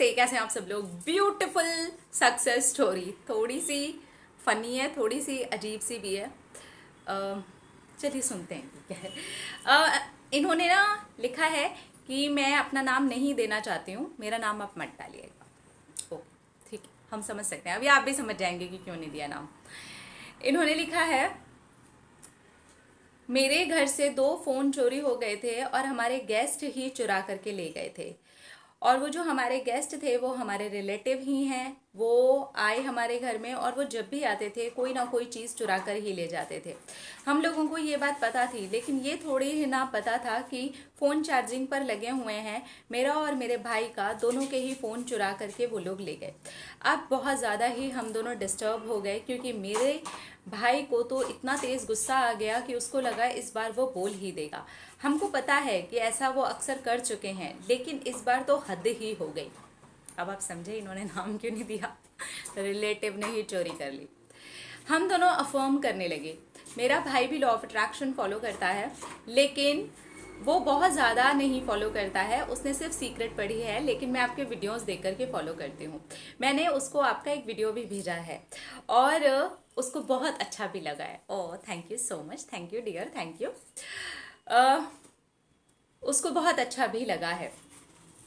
नमस्ते, कैसे हैं आप सब लोग। ब्यूटीफुल सक्सेस स्टोरी, थोड़ी सी फनी है, थोड़ी सी अजीब सी भी है। चलिए सुनते हैं क्या है। इन्होंने ना लिखा है कि मैं अपना नाम नहीं देना चाहती हूँ, मेरा नाम आप मत डालिएगा। ओके ठीक है, हम समझ सकते हैं, अभी आप भी समझ जाएंगे कि क्यों नहीं दिया नाम। इन्होंने लिखा है, मेरे घर से 2 फ़ोन चोरी हो गए थे और हमारे गेस्ट ही चुरा करके ले गए थे। और वो जो हमारे गेस्ट थे वो हमारे रिलेटिव ही हैं। वो आए हमारे घर में और वो जब भी आते थे कोई ना कोई चीज़ चुरा कर ही ले जाते थे। हम लोगों को ये बात पता थी, लेकिन ये थोड़ी ही ना पता था कि फ़ोन चार्जिंग पर लगे हुए हैं। मेरा और मेरे भाई का दोनों के ही फ़ोन चुरा करके वो लोग ले गए। अब बहुत ज़्यादा ही हम दोनों डिस्टर्ब हो गए, क्योंकि मेरे भाई को तो इतना तेज़ गुस्सा आ गया कि उसको लगा इस बार वो बोल ही देगा। हमको पता है कि ऐसा वो अक्सर कर चुके हैं, लेकिन इस बार तो हद ही हो गई। अब आप समझे इन्होंने नाम क्यों नहीं दिया। रिलेटिव ने ही चोरी कर ली। हम दोनों अफर्म करने लगे। मेरा भाई भी लॉ ऑफ अट्रैक्शन फॉलो करता है, लेकिन वो बहुत ज़्यादा नहीं फॉलो करता है। उसने सिर्फ सीक्रेट पढ़ी है, लेकिन मैं आपके वीडियोस देख करके फॉलो करती हूँ। मैंने उसको आपका एक वीडियो भी भेजा है और उसको बहुत अच्छा भी लगा है। Oh thank you so much, thank you dear, thank you. उसको बहुत अच्छा भी लगा है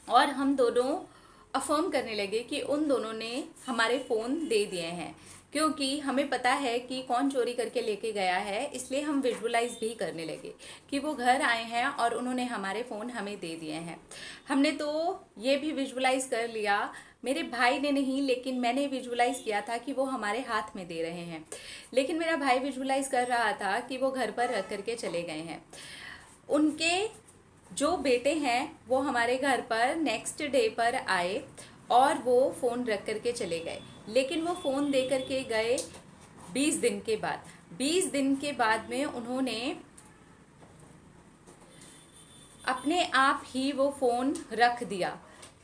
और हम दोनों अफर्म करने लगे कि उन दोनों ने हमारे फ़ोन दे दिए हैं, क्योंकि हमें पता है कि कौन चोरी करके लेके गया है। इसलिए हम विजुअलाइज भी करने लगे कि वो घर आए हैं और उन्होंने हमारे फ़ोन हमें दे दिए हैं। हमने तो ये भी विजुअलाइज कर लिया, मेरे भाई ने नहीं लेकिन मैंने विजुअलाइज किया था कि वो हमारे हाथ में दे रहे हैं। लेकिन मेरा भाई विजुअलाइज कर रहा था कि वो घर पर रख करके चले गए हैं। उनके जो बेटे हैं वो हमारे घर पर नेक्स्ट डे पर आए और वो फ़ोन रख करके चले गए। लेकिन वो फ़ोन दे करके गए 20 दिन के बाद। 20 दिन के बाद में उन्होंने अपने आप ही वो फ़ोन रख दिया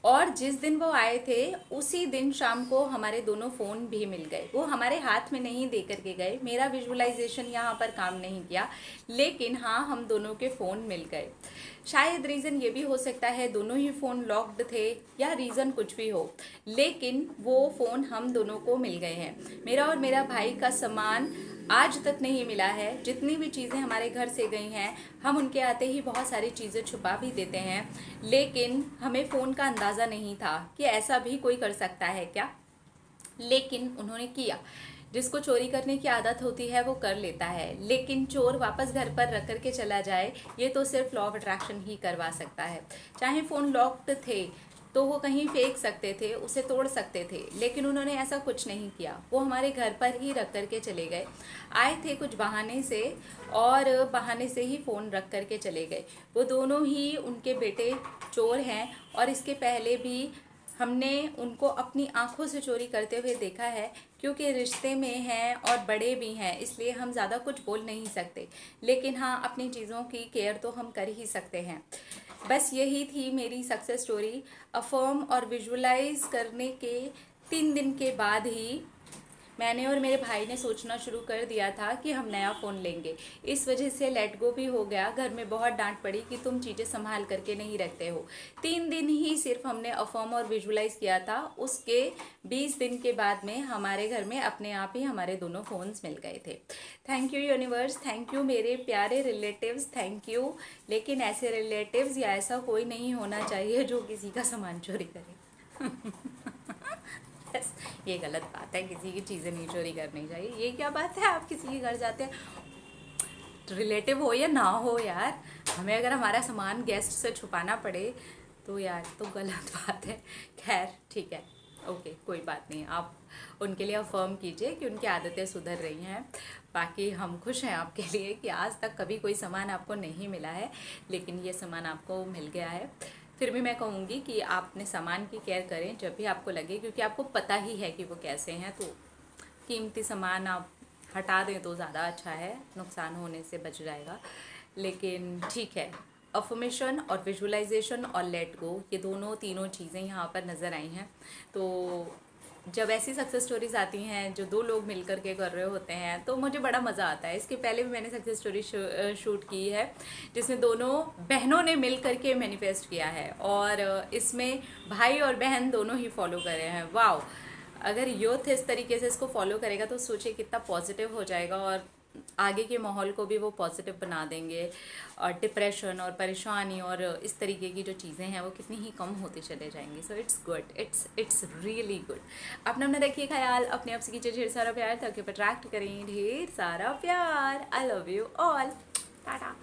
और जिस दिन वो आए थे उसी दिन शाम को हमारे दोनों फ़ोन भी मिल गए। वो हमारे हाथ में नहीं दे करके गए, मेरा विजुअलाइजेशन यहाँ पर काम नहीं किया, लेकिन हाँ हम दोनों के फ़ोन मिल गए। शायद रीज़न ये भी हो सकता है दोनों ही फ़ोन लॉक्ड थे, या रीज़न कुछ भी हो, लेकिन वो फ़ोन हम दोनों को मिल गए हैं। मेरा और मेरा भाई का सामान आज तक नहीं मिला है। जितनी भी चीज़ें हमारे घर से गई हैं, हम उनके आते ही बहुत सारी चीज़ें छुपा भी देते हैं, लेकिन हमें फ़ोन का अंदाज़ा नहीं था कि ऐसा भी कोई कर सकता है क्या। लेकिन उन्होंने किया। जिसको चोरी करने की आदत होती है वो कर लेता है, लेकिन चोर वापस घर पर रख करके चला जाए ये तो सिर्फ लॉ ऑफ अट्रैक्शन ही करवा सकता है। चाहे फ़ोन लॉक्ड थे तो वो कहीं फेंक सकते थे, उसे तोड़ सकते थे, लेकिन उन्होंने ऐसा कुछ नहीं किया। वो हमारे घर पर ही रख करके चले गए। आए थे कुछ बहाने से और बहाने से ही फ़ोन रख करके चले गए। वो दोनों ही उनके बेटे चोर हैं और इसके पहले भी हमने उनको अपनी आंखों से चोरी करते हुए देखा है। क्योंकि रिश्ते में हैं और बड़े भी हैं, इसलिए हम ज़्यादा कुछ बोल नहीं सकते, लेकिन हाँ अपनी चीज़ों की केयर तो हम कर ही सकते हैं। बस यही थी मेरी सक्सेस स्टोरी। अफर्म और विजुअलाइज करने के 3 दिन के बाद ही मैंने और मेरे भाई ने सोचना शुरू कर दिया था कि हम नया फ़ोन लेंगे। इस वजह से लेट गो भी हो गया। घर में बहुत डांट पड़ी कि तुम चीज़ें संभाल करके नहीं रखते हो। 3 दिन ही सिर्फ हमने अफर्म और विजुअलाइज किया था, उसके 20 दिन के बाद में हमारे घर में अपने आप ही हमारे दोनों फ़ोन्स मिल गए थे। Thank you universe, thank you मेरे प्यारे रिलेटिव्स, थैंक यू। लेकिन ऐसे रिलेटिव्स या ऐसा कोई नहीं होना चाहिए जो किसी का सामान चोरी करे। बस ये गलत बात है, किसी की चीज़ें नहीं चोरी करनी चाहिए। ये क्या बात है, आप किसी के घर जाते हैं, रिलेटिव हो या ना हो यार, हमें अगर हमारा सामान गेस्ट से छुपाना पड़े तो यार तो गलत बात है। खैर ठीक है, ओके कोई बात नहीं। आप उनके लिए अफर्म कीजिए कि उनकी आदतें सुधर रही हैं। बाकी हम खुश हैं आपके लिए कि आज तक कभी कोई सामान आपको नहीं मिला है, लेकिन ये सामान आपको मिल गया है। फिर भी मैं कहूँगी कि आप अपने सामान की केयर करें जब भी आपको लगे, क्योंकि आपको पता ही है कि वो कैसे हैं। तो कीमती सामान आप हटा दें तो ज़्यादा अच्छा है, नुकसान होने से बच जाएगा। लेकिन ठीक है, अफर्मेशन और विजुअलाइजेशन और लेट गो, ये दोनों तीनों चीज़ें यहाँ पर नज़र आई हैं। तो जब ऐसी सक्सेस स्टोरीज आती हैं जो दो लोग मिल करके कर रहे होते हैं तो मुझे बड़ा मज़ा आता है। इसके पहले भी मैंने सक्सेस स्टोरी शूट की है जिसमें दोनों बहनों ने मिल करके मैनिफेस्ट किया है, और इसमें भाई और बहन दोनों ही फॉलो कर रहे हैं। वाओ, अगर यूथ इस तरीके से इसको फॉलो करेगा तो सोचिए कितना पॉजिटिव हो जाएगा, और आगे के माहौल को भी वो पॉजिटिव बना देंगे, और डिप्रेशन और परेशानी और इस तरीके की जो चीज़ें हैं वो कितनी ही कम होती चले जाएंगी। So it's good, it's really good. अपना अपना रखिए ख्याल, अपने आप से कीजिए ढेर सारा प्यार ताकि अट्रैक्ट करें ढेर सारा प्यार। I love you all, Tata.